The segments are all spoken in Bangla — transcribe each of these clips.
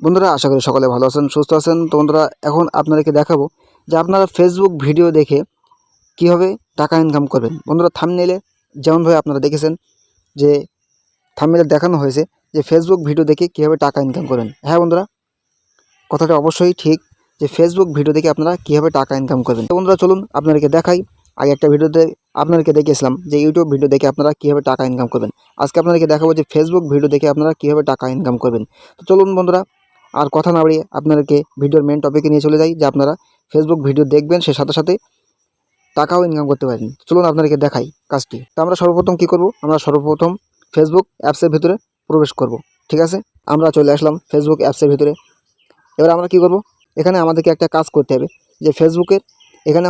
বন্ধুরা আশা করি সকলে ভালো আছেন, সুস্থ আছেন। তো বন্ধুরা এখন আপনাদেরকে দেখাবো যে আপনারা ফেসবুক ভিডিও দেখে কীভাবে টাকা ইনকাম করবেন। বন্ধুরা থাম্বনেইলে যেমনভাবে আপনারা দেখেছেন যে থাম্বনেইলে দেখানো হয়েছে যে ফেসবুক ভিডিও দেখে কীভাবে টাকা ইনকাম করবেন। হ্যাঁ বন্ধুরা, কথাটা অবশ্যই ঠিক যে ফেসবুক ভিডিও দেখে আপনারা কীভাবে টাকা ইনকাম করবেন। তো বন্ধুরা চলুন আপনাদেরকে দেখাই। আগে একটা ভিডিওতে আপনাদেরকে দেখিয়েছিলাম যে ইউটিউব ভিডিও দেখে আপনারা কীভাবে টাকা ইনকাম করবেন। আজকে আপনাদেরকে দেখাবো যে ফেসবুক ভিডিও দেখে আপনারা কীভাবে টাকা ইনকাম করবেন। তো চলুন বন্ধুরা আর কথা না বাড়িয়ে আপনাদেরকে ভিডিওর মেন টপিকে নিয়ে চলে যাই যে আপনারা ফেসবুক ভিডিও দেখবেন, সে সাথে সাথে টাকাও ইনকাম করতে পারেন। চলুন আপনাদেরকে দেখাই কাজটি। তো আমরা সর্বপ্রথম কী করব, আমরা সর্বপ্রথম ফেসবুক অ্যাপসের ভিতরে প্রবেশ করব। ঠিক আছে, আমরা চলে আসলাম ফেসবুক অ্যাপসের ভিতরে। এবার আমরা কি করব, এখানে আমাদেরকে একটা কাজ করতে হবে যে ফেসবুকের এখানে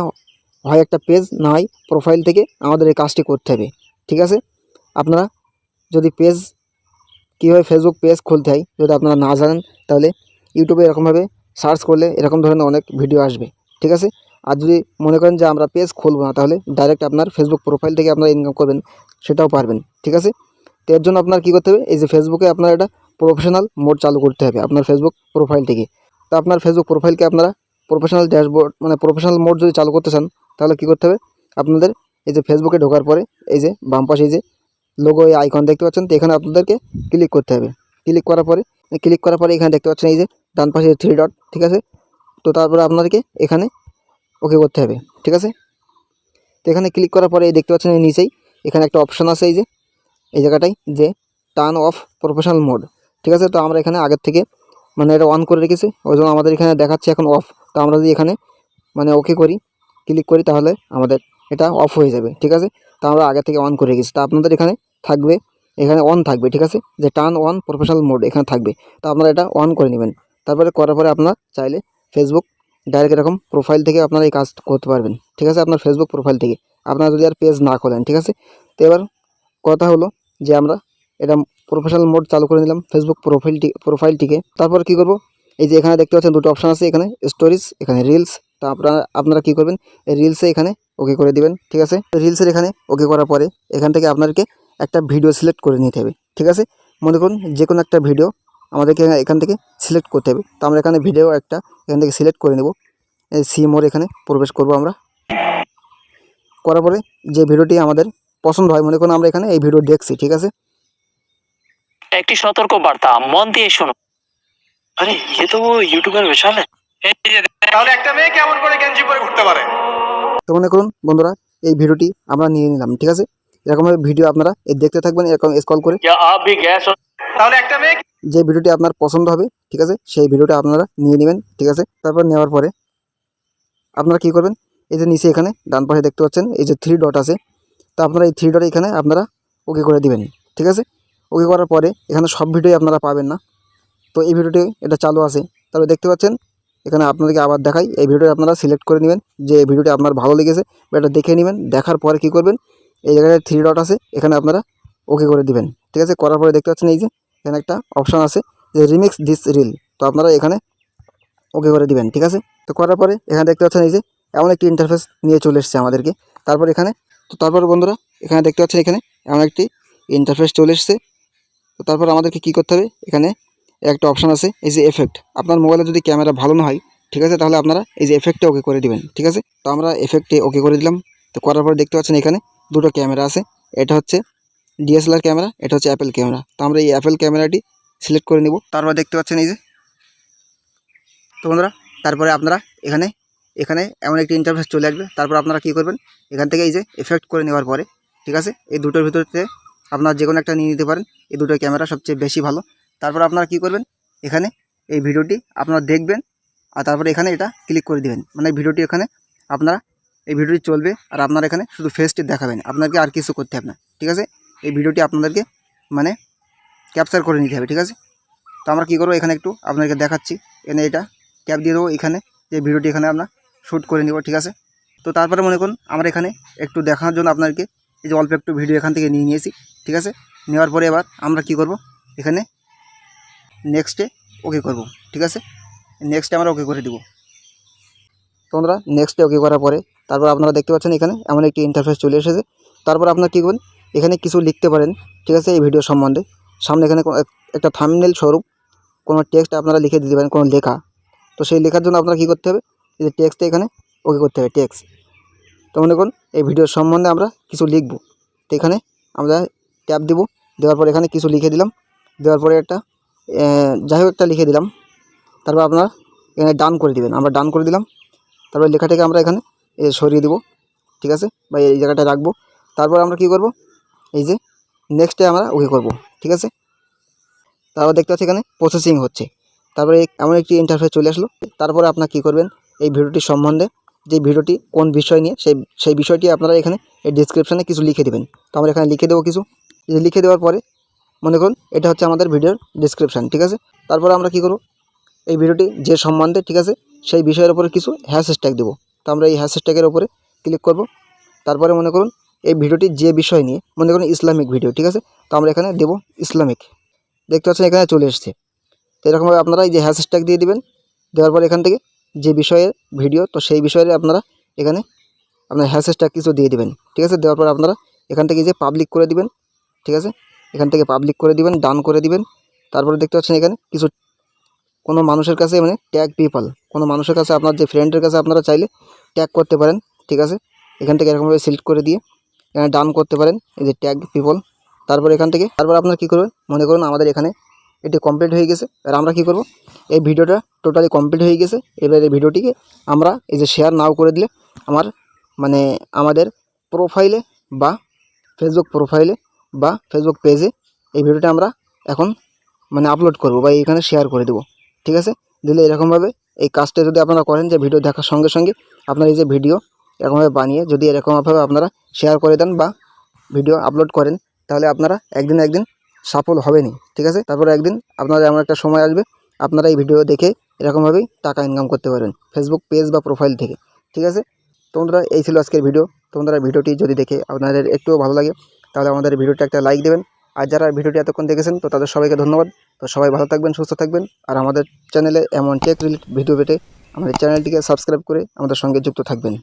হয় একটা পেজ না হয় প্রোফাইল থেকে আমাদের এই কাজটি করতে হবে। ঠিক আছে, আপনারা যদি পেজ কীভাবে ফেসবুক পেজ খুলতে হয় যদি আপনারা না জানেন, তাহলে ইউটিউবে এরকমভাবে সার্চ করলে এরকম ধরনের অনেক ভিডিও আসবে। ঠিক আছে, আর যদি মনে করেন যে আমরা পেজ খুলব না, তাহলে ডাইরেক্ট আপনার ফেসবুক প্রোফাইল থেকে আপনারা ইনকাম করবেন, সেটাও পারবেন। ঠিক আছে, তো এর জন্য আপনার কী করতে হবে, এই যে ফেসবুকে আপনার একটা প্রফেশনাল মোড চালু করতে হবে আপনার ফেসবুক প্রোফাইল থেকে। তো আপনার ফেসবুক প্রোফাইলকে আপনারা প্রফেশনাল ড্যাশবোর্ড মানে প্রফেশনাল মোড যদি চালু করতে চান, তাহলে কী করতে হবে, আপনাদের এই যে ফেসবুকে ঢোকার পরে এই যে বাম পাশে এই যে লোগো এই আইকন দেখতে পাচ্ছেন, তো এখানে আপনাদেরকে ক্লিক করতে হবে। ক্লিক করার পরে এখানে দেখতে পাচ্ছেন এই যে ডান পাশে 3 ডট। ঠিক আছে, তো তারপরে আপনাদেরকে এখানে ওকে করতে হবে। ঠিক আছে, তো এখানে ক্লিক করার পরে দেখতে পাচ্ছেন এই নিচেই এখানে একটা অপশান আছে এই যে এই জায়গাটায় যে টার্ন অফ প্রফেশনাল মোড। ঠিক আছে, তো আমরা এখানে আগের থেকে মানে এটা অন করে রেখেছি, ওই জন্য আমাদের এখানে দেখাচ্ছে এখন অফ। তো আমরা যদি এখানে মানে ওকে করি, ক্লিক করি, তাহলে আমাদের এটা অফ হয়ে যাবে। ঠিক আছে, তো আমরা আগে থেকে অন করে রেখেছি, তো আপনাদের এখানে থাকবে, এখানে অন থাকবে। ঠিক আছে, যে টার্ন অন প্রফেশনাল মোড এখানে থাকবে, তো আপনারা এটা অন করে নেবেন। তারপরে করার পরে আপনার চাইলে ফেসবুক ডাইরেক্ট এরকম প্রোফাইল থেকে আপনারা এই কাজ করতে পারবেন। ঠিক আছে, আপনার ফেসবুক প্রোফাইল থেকে আপনারা যদি আর পেজ না খোলেন। ঠিক আছে, তো এবার কথা হলো যে আমরা এটা প্রফেশনাল মোড চালু করে নিলাম ফেসবুক প্রোফাইলটিকে। তারপর কি করব, এই যে এখানে দেখতে পাচ্ছেন দুটো অপশান আছে, এখানে স্টোরিজ, এখানে রিলস। তো আপনারা কী করবেন, এই রিলসে এখানে ওকে করে দিবেন। ঠিক আছে, রিলসের এখানে ওকে করার পরে এখান থেকে আপনাদেরকে একটা ভিডিও সিলেক্ট করে নিতে হবে। ঠিক আছে, মনে করুন যে কোনো একটা ভিডিও আমাদেরকে এখান থেকে সিলেক্ট করতে হবে। তো আমরা এখানে ভিডিও একটা এখান থেকে সিলেক্ট করে নেব। সি মোর এখানে প্রবেশ করব আমরা। করার পরে যে ভিডিওটি আমাদের পছন্দ হয়, মনে করুন আমরা এখানে এই ভিডিও দেখছি। ঠিক আছে, একটি সতর্ক বার্তা, মন দিয়ে শোনো। আরে ये तो वो यूट्यूबर विशाल है। তাহলে একটা মেয়ে কেমন করে গেঞ্জি পরে ঘুরতে পারে? তো মনে করুন বন্ধুরা এই ভিডিওটি আমরা নিয়ে নিলাম। ঠিক আছে, এরকমভাবে ভিডিও আপনারা দেখতে থাকবেন এরকম স্ক্রল করে। তাহলে একটা মেয়ে যে ভিডিওটি আপনার পছন্দ হবে, ঠিক আছে, সেই ভিডিওটা আপনারা নিয়ে নেবেন। ঠিক আছে, তারপর নেওয়ার পরে আপনারা কী করবেন, এই যে নিচে এখানে ডান পাশে দেখতে পাচ্ছেন এই যে 3 ডট আছে, তো আপনারা এই 3 ডট এখানে আপনারা ওকে করে দিবেন। ঠিক আছে, ওকে করার পরে এখানে সব ভিডিওই আপনারা পাবেন না, তো এই ভিডিওটি এটা চালু আছে। তাহলে দেখতে পাচ্ছেন এখানে আপনাদেরকে আবার দেখাই, এই ভিডিওটি আপনারা সিলেক্ট করে নেবেন যে এই ভিডিওটি আপনার ভালো লেগেছে বা এটা দেখে নেবেন। দেখার পরে কী করবেন, এই জায়গায় 3 ডট আছে, এখানে আপনারা ওকে করে দিবেন। ঠিক আছে, করার পরে দেখতে পাচ্ছেন এই যে এখানে একটা অপশান আছে যে রিমিক্স দিস রিল, তো আপনারা এখানে ওকে করে দিবেন। ঠিক আছে, তো করার পরে এখানে দেখতে পাচ্ছেন এই যে এমন একটি ইন্টারফেস নিয়ে চলে এসেছে আমাদেরকে। তারপর এখানে তারপরে বন্ধুরা এখানে দেখতে পাচ্ছেন এখানে এমন একটি ইন্টারফেস চলে এসেছে। তো তারপর আমাদেরকে কী করতে হবে, এখানে একটা অপশান আছে এই যে এফেক্ট। আপনার মোবাইলে যদি ক্যামেরা ভালো না হয়, ঠিক আছে, তাহলে আপনারা এই যে এফেক্টে ওকে করে দিবেন। ঠিক আছে, তো আমরা এফেক্টে ওকে করে দিলাম। তো করার পর দেখতে পাচ্ছেন এখানে দুটো ক্যামেরা আছে, এটা হচ্ছে ডিএসএলআর ক্যামেরা, এটা হচ্ছে অ্যাপেল ক্যামেরা। তো আমরা এই অ্যাপেল ক্যামেরাটি সিলেক্ট করে নিব। তারপর দেখতে পাচ্ছেন এই যে, তো বন্ধুরা তারপরে আপনারা এখানে এখানে এমন একটি ইন্টারফেস চলে আসবে। তারপর আপনারা কী করবেন, এখান থেকে এই যে এফেক্ট করে নেওয়ার পরে, ঠিক আছে, এই দুটোর ভিতরে আপনারা যে কোনো একটা নিয়ে নিতে পারেন। এই দুটো ক্যামেরা সবচেয়ে বেশি ভালো। তারপর আপনারা কী করবেন, এখানে এই ভিডিওটি আপনারা দেখবেন, আর তারপরে এখানে এটা ক্লিক করে দেবেন। মানে ভিডিওটি এখানে আপনারা এই ভিডিওটি চলবে, আর আপনারা এখানে শুধু ফেসটি দেখাবেন, আপনাকে আর কিছু করতে হবে না। ঠিক আছে, এই ভিডিওটি আপনাদেরকে মানে ক্যাপচার করে নিতে হবে। ঠিক আছে, তো আমরা কী করবো, এখানে একটু আপনাদেরকে দেখাচ্ছি, এনে এটা ক্যাপ দিয়ে দেবো এখানে, যে ভিডিওটি এখানে আমরা শ্যুট করে নেব। ঠিক আছে, তো তারপরে মনে করুন আমরা এখানে একটু দেখানোর জন্য আপনাদেরকে এই যে অল্প একটু ভিডিও এখান থেকে নিয়ে নিয়েছি। ঠিক আছে, নেওয়ার পরে এবার আমরা কি করব, এখানে নেক্সটে ওকে করব। ঠিক আছে, নেক্সটে আমরা ওকে করে দেব। তো আমরা নেক্সটে ওকে করার পরে তারপর আপনারা দেখতে পাচ্ছেন এখানে এমন একটি ইন্টারফেস চলে এসেছে। তারপর আপনারা কী করবেন, এখানে কিছু লিখতে পারেন। ঠিক আছে, এই ভিডিও সম্বন্ধে সামনে এখানে একটা থাম্বনেল স্বরূপ কোনো টেক্সট আপনারা লিখে দিতে পারেন, কোনো লেখা। তো সেই লেখার জন্য আপনারা কী করতে হবে, এই যে টেক্সটটা এখানে ওকে করতে হবে টেক্সট। তো মনে করুন এই ভিডিওর সম্বন্ধে আমরা কিছু লিখব, তো এখানে আমরা ট্যাপ দেব, দেওয়ার পর এখানে কিছু লিখে দিলাম, দেওয়ার পরে একটা যাই হোক একটা লিখে দিলাম। তারপর আপনারা এখানে ডান করে দিবেন, আমরা ডান করে দিলাম। তারপর লেখাটাকে আমরা এখানে সরিয়ে দেব, ঠিক আছে, বা এই জায়গাটায় রাখবো। তারপর আমরা কি করব, এই যে নেক্সটে আমরা ওকে করব, ঠিক আছে। তারপর দেখতে পাচ্ছি এখানে প্রসেসিং হচ্ছে। তারপরে এমন একটি ইন্টারফেস চলে আসলো। তারপরে আপনার কি করবেন, এই ভিডিওটির সম্বন্ধে, যে ভিডিওটি কোন বিষয় নিয়ে সেই বিষয়টি আপনারা এখানে এই ডেসক্রিপশানে কিছু লিখে দেবেন। তো আমরা এখানে লিখে দেবো কিছু, লিখে দেওয়ার পরে মনে করুন এটা হচ্ছে আমাদের ভিডিওর ডেসক্রিপশান, ঠিক আছে। তারপরে আমরা কি করব, এই ভিডিওটি যে সম্বন্ধে, ঠিক আছে, সেই বিষয়ের উপরে কিছু হ্যাশট্যাগ দেবো। তো আমরা এই হ্যাশট্যাগের উপরে ক্লিক করব। তারপরে মনে করুন এই ভিডিওটি যে বিষয় নিয়ে, মনে করুন ইসলামিক ভিডিও, ঠিক আছে, তো আমরা এখানে দেব ইসলামিক। দেখতে পাচ্ছেন এখানে চলে এসেছে। তো এরকমভাবে আপনারা এই যে হ্যাশট্যাগ দিয়ে দিবেন, দেওয়ার পরে এখান থেকে যে বিষয়ের ভিডিও, তো সেই বিষয়ে আপনারা এখানে আপনার হ্যাশট্যাগ কিছু দিয়ে দিবেন, ঠিক আছে। দেওয়ার পর আপনারা এখান থেকে যে পাবলিক করে দিবেন, ঠিক আছে, এখান থেকে পাবলিক করে দিবেন, ডান করে দিবেন। তারপরে দেখতে পাচ্ছেন এখানে কিছু কোনো মানুষের কাছে, মানে ট্যাগ পিপল, কোনো মানুষের কাছে, আপনার যে ফ্রেন্ডের কাছে আপনারা চাইলে ট্যাগ করতে পারেন, ঠিক আছে। এখান থেকে এরকমভাবে সিলেক্ট করে দিয়ে এখানে ডান করতে পারেন, এই যে ট্যাগ পিপল। তারপর এখান থেকে আপনার কী করবেন, মনে করুন আমাদের এখানে এটি কমপ্লিট হয়ে গেছে। আর আমরা কী করব, এই ভিডিওটা টোটালি কমপ্লিট হয়ে গেছে। এবার এই ভিডিওটিকে আমরা এই যে শেয়ার নাও করে দিলে আমাদের প্রোফাইলে বা ফেসবুক প্রোফাইলে বা ফেসবুক পেজে এই ভিডিওটা আমরা এখন আপলোড করব বা এখানে শেয়ার করে দেবো, ঠিক আছে। দিলে এরকমভাবে এই কাজটা যদি আপনারা করেন, যে ভিডিও দেখার সঙ্গে সঙ্গে আপনার এই যে ভিডিও এরকমভাবে বানিয়ে যদি এরকমভাবে আপনারা শেয়ার করে দেন বা ভিডিও আপলোড করেন, তাহলে আপনারা একদিন সফল হবেনই, ঠিক আছে। তারপরে একদিন আপনাদের এমন একটা সময় আসবে, আপনারা এই ভিডিও দেখে এরকমভাবেই টাকা ইনকাম করতে পারবেন ফেসবুক পেজ বা প্রোফাইল থেকে, ঠিক আছে। তো বন্ধুরা, এই ছিল আজকের ভিডিও। তো বন্ধুরা, ভিডিওটি যদি দেখে আপনাদের একটুও ভালো লাগে, তাহলে আমাদের ভিডিওটা একটা লাইক দেবেন। আর যারা ভিডিওটি এতক্ষণ দেখেছেন, তো তাদের সবাইকে ধন্যবাদ। তো সবাই ভালো থাকবেন, সুস্থ থাকবেন। আর আমাদের চ্যানেলে এমন টেক রিলেটেড ভিডিও পেতে আমাদের চ্যানেলটিকে সাবস্ক্রাইব করে আমাদের সঙ্গে যুক্ত থাকবেন।